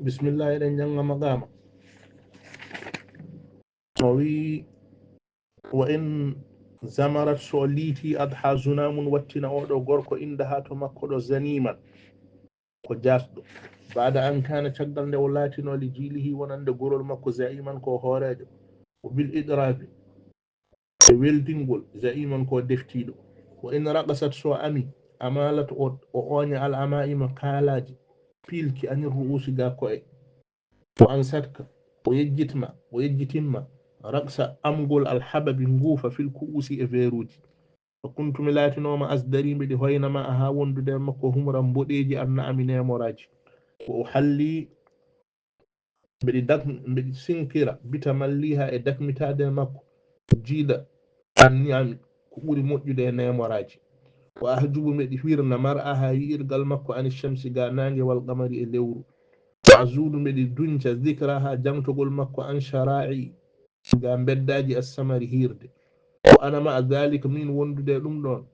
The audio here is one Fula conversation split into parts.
بسم الله إذن جنغ مقام وي وإن زمرت سوليتي أضحى زنام واتنا أودو غوركو إندها تمكو زنيما كجاسدو بعد أن كان تقدر لولاتنا لجيله ونند غورو المكو زعيما كو هوراجو وبالإدراف ويلدنغول زعيما كو دفتيدو وإن رقصت سو أمي أمالت أوني الأمائم كالاجي بيلكي أن الرؤوس غاكو وأنساتك ويجتما رقص أمغول الحبب نغوفا في الكؤوس إفيروجي فكنت ملاتي نوما أصدري بدي هوينما أها وندو دمكو همرا مبوديجي أن أميني موراجي وأحلي بدي سنكرا بتمليها إدك متاد مكو جيدا أني أمي كوري موجود نيموراجي وأهجب مدي فيرنا مرأها يرقل مكو عن الشمس غاناني والقمر الليورو وأزول مدي دنجا ذكرها جمتقول مكو عن شراعي غام بداجي السمر هيرد وأنا مع ذلك من وندو دي دون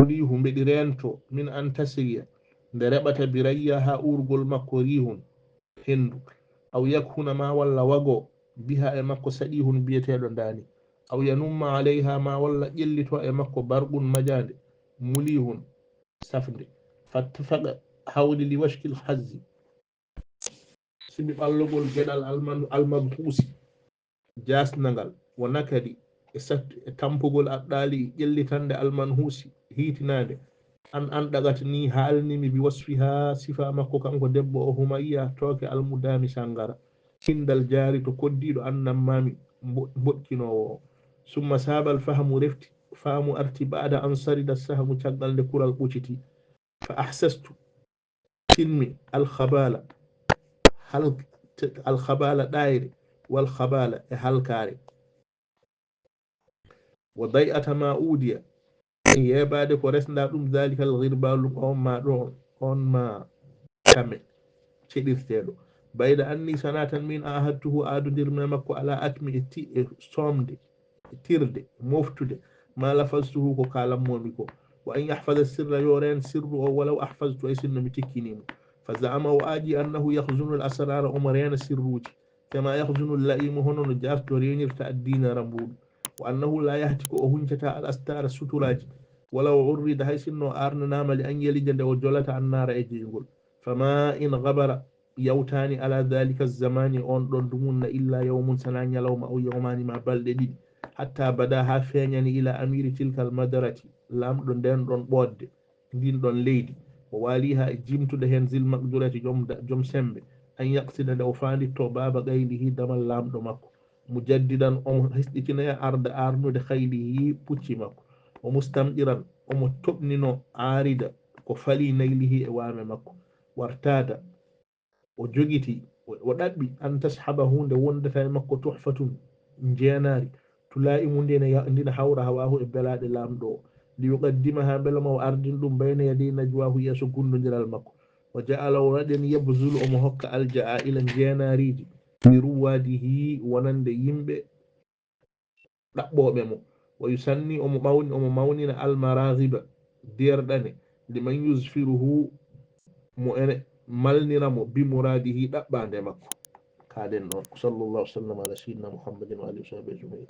وليهم بدي رينتو من أن تسريا دربت بريها أورغل مكو ريهن هندو أو يكون ما ولا وغو بها مكو سديهن بيتيدون داني أو ينم عليها ما ولا جلتو مكو برق مجاد مليهن سفد فاتفق حول لوشك الحز سبب اللغول جدال المبحوث jasnagal wonakadi tampugol addali jellitande almanhusi hitinande an dagata ni halnimi bi wasfiha sifa makko kanko debbo o humayya toke almudami sangara hindal jari to koddido annam mami bokkinowo summa sabal fahamu refti famu arti ba'da an sarida sahamu caggal de kural buciti fa ahsastu tilmi al khabala hal al khabala daire wal khabala e halkare وضيئة ما أودي يبادي كورسنا دوم ذلك الغربال on ما كمل تشديستيلو بيد أني سنة من أهدته آدو دير ممكو على أكمي صومدي تيردي مفتودي ما لفظته كو كالم موميكو وأن يحفظ السر يورين سر ولو أحفظت أيسن متكينيم فزعم وآجي أنه يخزن الأسرار أمرين سروجي كما يخزن اللئيم هنا نجاف دورين يرتأدين رمبود وأنه لا يهتك أهنجة الأستار الستراج ولو عرض هيس إنه أرن نام لأن يلج وجلة النار أجيغل فما إن غبر يوتاني على ذلك الزمان أن دمون إلا يوم سنان يلوم أو يومان ما بلدي حتى بداها فينيني إلى أمير تلك المدرة لام دون بود دين دون ليدي وواليها جيمت دهن زل مقدرة جم سمب أن يقصد دوفاني توباب غيره دم اللام دمكو مجددا هستيتنا أرد أرنو دخيله بوتشي مكو ومستمئرا ومتبننو عاردا كفلي نيله إوام مكو وارتاد وجوجتي ودبي أن تسحبه وندتا مكو تحفة جيناري تلائم دين حور هواه إبلاد اللامدو ليقدمها بلما أرض بين يدي نجواه يسكن نجر المكو وجعل ورد يبذل أمهك الجاء إلى جيناري لرواده ونند يمبه ɗaɓɓoɓe mo wa yusanni omo mawnina almaraghiba derɗane liman yusfiruhu mo ene malnira mo bi muradihi ɗaɓɓande makko kaden ɗon sallallahu sallam ala sayyidina muhammadin wa alihi wa sahbihi ajmain